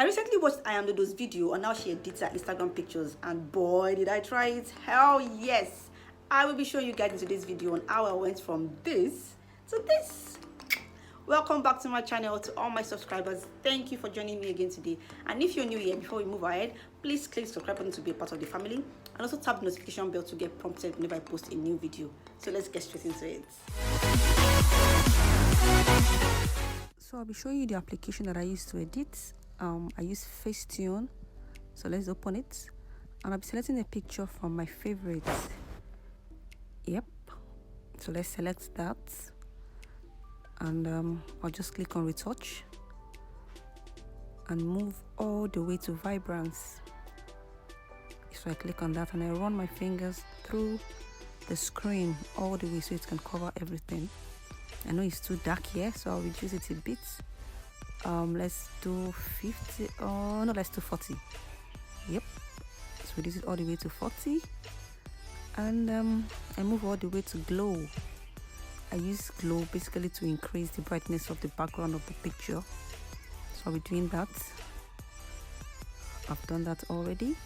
I recently watched iamdodos video on how she edits her Instagram pictures, and boy did I try it. Hell yes! I will be showing you guys in today's video on how I went from this to this. Welcome back to my channel. To all my subscribers, thank you for joining me again today. And if you're new here, before we move ahead, please click the subscribe button to be a part of the family, and also tap the notification bell to get prompted whenever I post a new video. So let's get straight into it. So I'll be showing you the application that I use to edit. I use Facetune. So let's open it, and I'll be selecting a picture from my favorites. Yep, so let's select that, and I'll just click on retouch and move all the way to vibrance. So I click on that and I run my fingers through the screen all the way so it can cover everything. I know it's too dark here, so I'll reduce it a bit. Let's do 50. Oh no, let's do 40. Yep, let's reduce it all the way to 40, and I move all the way to glow. I use glow basically to increase the brightness of the background of the picture, so I'll be doing that. I've done that already.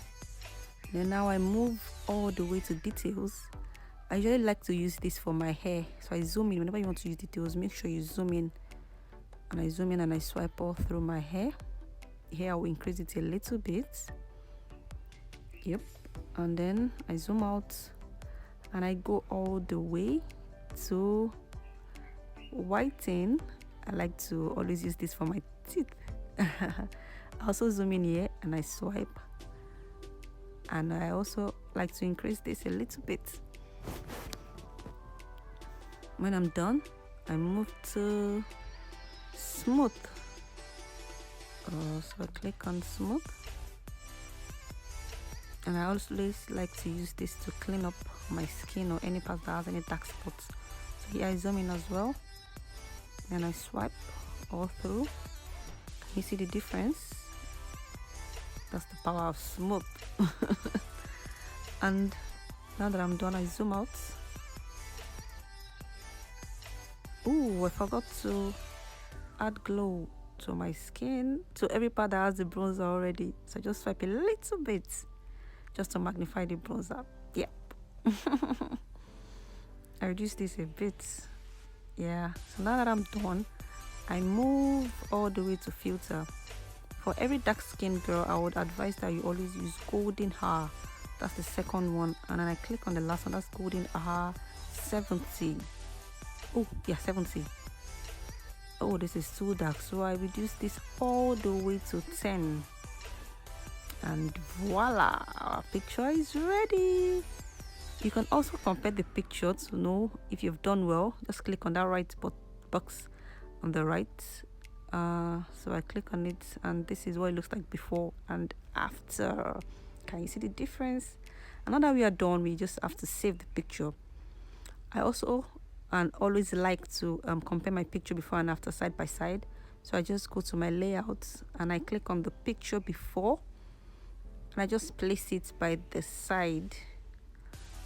Then now I move all the way to details. I usually like to use this for my hair, so I zoom in. Whenever you want to use details, make sure you zoom in, and I zoom in and I swipe all through my hair. Here I will increase it a little bit. Yep, and then I zoom out and I go all the way to whiten. I like to always use this for my teeth. I also zoom in here and I swipe, and I also like to increase this a little bit. When I'm done, I move to smooth. So I click on smooth, and I always like to use this to clean up my skin or any part that has any dark spots. So here I zoom in as well, and I swipe all through. Can you see the difference? That's the power of smooth. And now that I'm done, I zoom out. Ooh, I forgot to add glow to my skin, to every part that has the bronzer already. So I just swipe a little bit just to magnify the bronzer. Yep. I reduce this a bit. Yeah, so now that I'm done, I move all the way to filter. For every dark skin girl, I would advise that you always use golden hour. That's the second one, and then I click on the last one. That's golden hour 70. Oh yeah, 70. Oh, this is too dark, so I reduce this all the way to 10, and voila, our picture is ready. You can also compare the picture to know if you've done well. Just click on that right box on the right. So I click on it, and this is what it looks like before and after. Can you see the difference? And now that we are done, we just have to save the picture. I also and always like to compare my picture before and after, side by side. So I just go to my layout and I click on the picture before, and I just place it by the side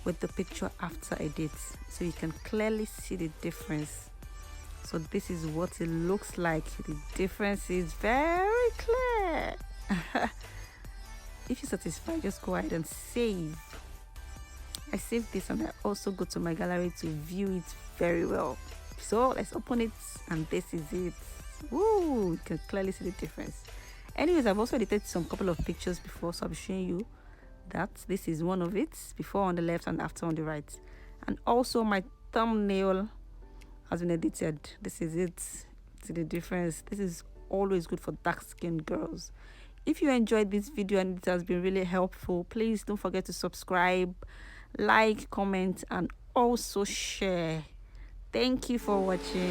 with the picture after edit, so you can clearly see the difference. So this is what it looks like. The difference is very clear. If you're satisfied, just go ahead and save. I save this, and I also go to my gallery to view it very well. So let's open it, and this is it. Woo, you can clearly see the difference. Anyways, I've also edited some couple of pictures before, so I'll be showing you that. This is one of it, before on the left and after on the right. And also my thumbnail has been edited. This is it. See the difference. This is always good for dark skinned girls. If you enjoyed this video and it has been really helpful, please don't forget to subscribe, like, comment, and also share. Thank you for watching.